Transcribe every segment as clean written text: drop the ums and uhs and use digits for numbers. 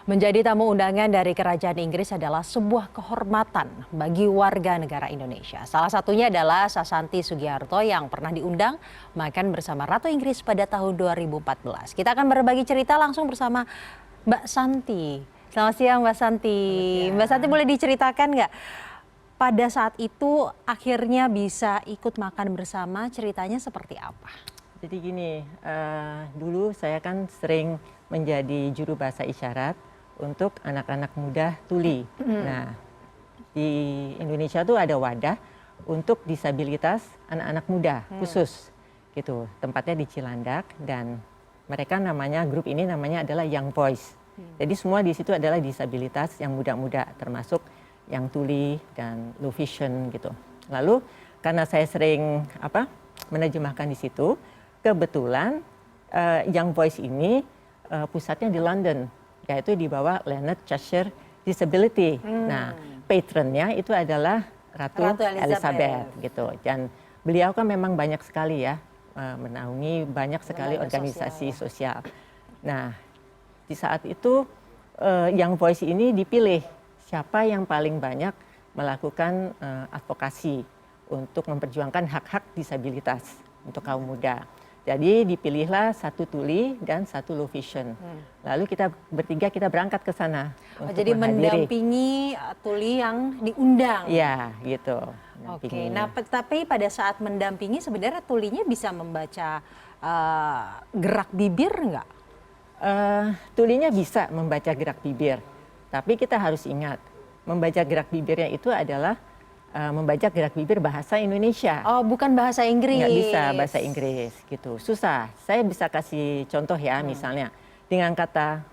Menjadi tamu undangan dari Kerajaan Inggris adalah sebuah kehormatan bagi warga negara Indonesia. Salah satunya adalah Sasanti Sugiarto yang pernah diundang makan bersama Ratu Inggris pada tahun 2014. Kita akan berbagi cerita langsung bersama Mbak Santi. Selamat siang Mbak Santi. Mbak Santi, boleh diceritakan nggak pada saat itu akhirnya bisa ikut makan bersama, ceritanya seperti apa? Jadi gini, dulu saya kan sering menjadi juru bahasa isyarat untuk anak-anak muda tuli. Nah, di Indonesia tuh ada wadah untuk disabilitas anak-anak muda khusus, gitu. Tempatnya di Cilandak dan mereka grup ini namanya adalah Young Voice. Jadi semua di situ adalah disabilitas yang muda-muda, termasuk yang tuli dan low vision gitu. Lalu karena saya sering menerjemahkan di situ, kebetulan Young Voice ini pusatnya di London, yaitu di bawah Leonard Cheshire Disability. Nah, patronnya itu adalah Ratu Elizabeth gitu. Dan beliau kan memang banyak sekali ya menaungi banyak sekali organisasi sosial. Nah, di saat itu Young Voice ini dipilih siapa yang paling banyak melakukan advokasi untuk memperjuangkan hak-hak disabilitas untuk kaum muda. Jadi dipilihlah satu tuli dan satu low vision. Lalu kita bertiga berangkat ke sana. Jadi mendampingi tuli yang diundang. Iya, gitu. Oke. Nah, tapi pada saat mendampingi sebenarnya tulinya bisa membaca gerak bibir nggak? Tulinya bisa membaca gerak bibir, tapi kita harus ingat membaca gerak bibirnya itu adalah membaca gerak bibir bahasa Indonesia. Oh, bukan bahasa Inggris. Nggak bisa bahasa Inggris gitu. Susah. Saya bisa kasih contoh ya, misalnya dengan kata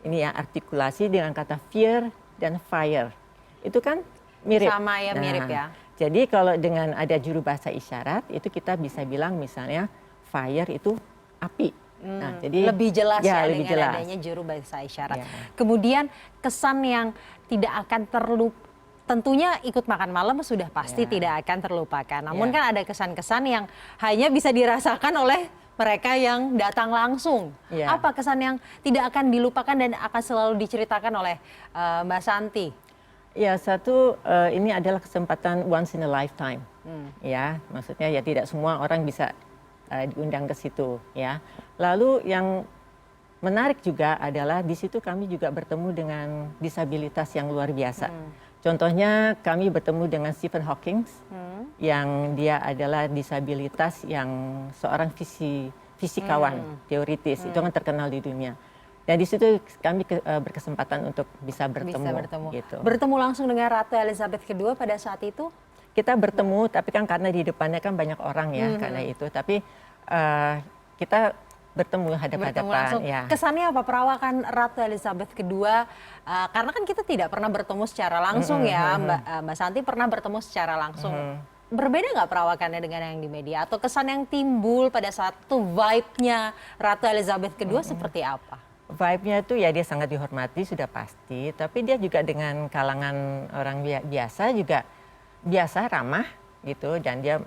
ini ya, artikulasi dengan kata fear dan fire. Itu kan mirip. Sama ya, mirip ya. Jadi kalau dengan ada juru bahasa isyarat itu kita bisa bilang misalnya fire itu api. Nah, jadi lebih jelas ya lebih dengan jelas. adanya juru bahasa isyarat. Ya. Kemudian kesan yang tidak akan terlupakan. Tentunya ikut makan malam sudah pasti tidak akan terlupakan. Namun kan ada kesan-kesan yang hanya bisa dirasakan oleh mereka yang datang langsung. Apa kesan yang tidak akan dilupakan dan akan selalu diceritakan oleh Mbak Santi? Ya, satu ini adalah kesempatan once in a lifetime. Ya, maksudnya ya tidak semua orang bisa diundang ke situ. Ya, lalu yang menarik juga adalah di situ kami juga bertemu dengan disabilitas yang luar biasa. Contohnya kami bertemu dengan Stephen Hawking yang dia adalah disabilitas yang seorang fisikawan teoritis, itu kan terkenal di dunia. Dan di situ kami berkesempatan untuk bisa bertemu. Gitu. Bertemu langsung dengan Ratu Elizabeth II pada saat itu? Kita bertemu, tapi kan karena di depannya kan banyak orang ya karena itu. Tapi kita bertemu hadap-hadapan. Ya. Kesannya apa perawakan Ratu Elizabeth II? Karena kan kita tidak pernah bertemu secara langsung ya, Mbak Santi pernah bertemu secara langsung. Berbeda nggak perawakannya dengan yang di media? Atau kesan yang timbul pada saat itu vibe-nya Ratu Elizabeth II seperti apa? Vibe-nya itu ya dia sangat dihormati sudah pasti, tapi dia juga dengan kalangan orang biasa juga biasa ramah gitu, dan dia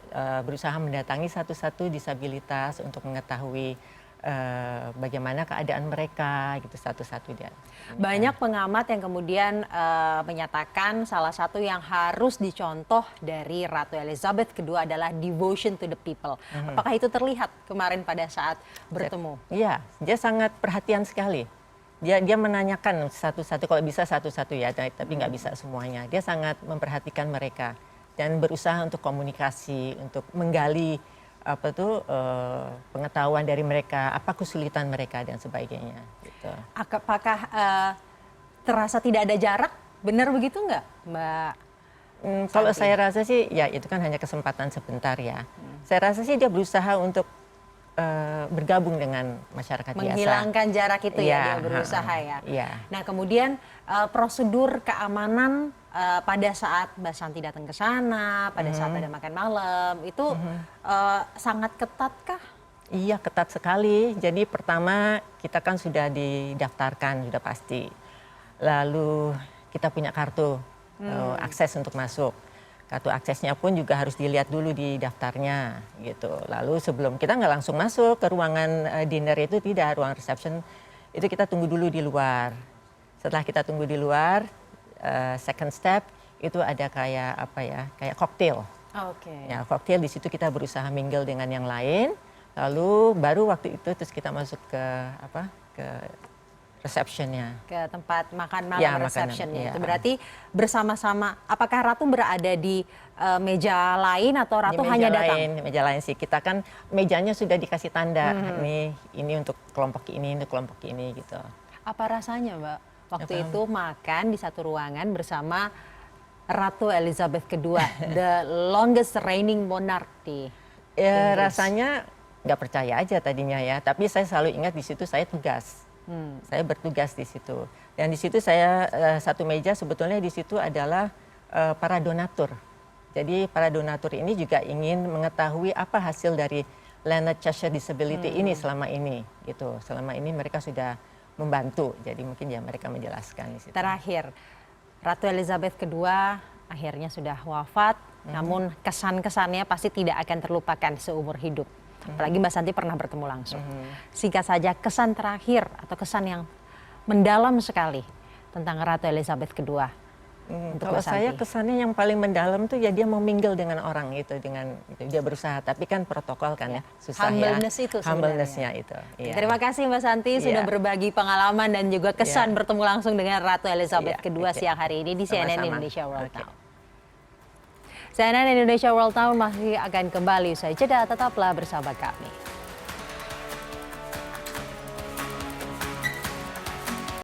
berusaha mendatangi satu-satu disabilitas untuk mengetahui bagaimana keadaan mereka gitu satu-satu dia. Banyak pengamat yang kemudian menyatakan salah satu yang harus dicontoh dari Ratu Elizabeth II adalah devotion to the people. Apakah itu terlihat kemarin pada saat bertemu? Iya, dia sangat perhatian sekali. Dia menanyakan satu-satu, kalau bisa satu-satu ya, tapi nggak bisa semuanya. Dia sangat memperhatikan mereka dan berusaha untuk komunikasi, untuk menggali pengetahuan dari mereka, apa kesulitan mereka dan sebagainya. Gitu. Apakah terasa tidak ada jarak? Benar begitu nggak, Mbak? Kalau saya rasa sih, ya itu kan hanya kesempatan sebentar ya. Saya rasa sih dia berusaha untuk bergabung dengan masyarakat biasa. Menghilangkan jarak itu ya, dia berusaha ya. Nah, kemudian prosedur keamanan pada saat Mbak Santi datang ke sana, pada saat ada makan malam, itu sangat ketat kah? Iya, ketat sekali. Jadi pertama kita kan sudah didaftarkan, sudah pasti. Lalu kita punya kartu akses untuk masuk. Kartu aksesnya pun juga harus dilihat dulu di daftarnya gitu. Lalu sebelum kita nggak langsung masuk ke ruangan dinner itu, tidak, ruang reception itu kita tunggu dulu di luar. Setelah kita tunggu di luar, second step itu ada kayak apa ya, kayak koktail. Oke. Ya, koktail di situ kita berusaha mingle dengan yang lain. Lalu baru waktu itu terus kita masuk ke apa? Ke receptionnya. Ke tempat makan malam Ya, receptionnya. makanan, Itu iya. berarti bersama-sama. Apakah Ratu berada di meja lain atau Di Ratu meja hanya datang? lain, meja lain sih. Kita kan mejanya sudah dikasih tanda. Ini untuk kelompok ini, untuk kelompok ini gitu. Apa rasanya, Mbak? Waktu Apa? itu makan di satu ruangan bersama Ratu Elizabeth II, the longest reigning monarch di Ya, Inggris. rasanya nggak percaya aja tadinya ya. Tapi saya selalu ingat di situ saya tugas. Saya bertugas di situ. Dan di situ saya satu meja sebetulnya di situ adalah para donatur. Jadi para donatur ini juga ingin mengetahui apa hasil dari Leonard Cheshire Disability ini selama ini gitu. Selama ini mereka sudah membantu. Jadi mungkin ya mereka menjelaskan di situ. Terakhir, Ratu Elizabeth II akhirnya sudah wafat, namun kesan-kesannya pasti tidak akan terlupakan seumur hidup. Apalagi Mbak Santi pernah bertemu langsung. Singkat saja, kesan terakhir atau kesan yang mendalam sekali tentang Ratu Elizabeth II. Untuk Kalau Mbak Santi. saya kesannya yang paling mendalam tuh ya dia mau mingle dengan orang itu, dengan itu. Dia berusaha, tapi kan protokol kan ya susah Humbleness ya. itu sebenarnya. Humbleness-nya itu. Iya. Terima kasih Mbak Santi sudah Iya. berbagi pengalaman dan juga kesan Iya. bertemu langsung dengan Ratu Elizabeth Iya, II oke. siang hari ini di CNN Sama-sama. Indonesia World Oke. Now. CNN Indonesia World Now masih akan kembali usai jeda, tetaplah bersama kami.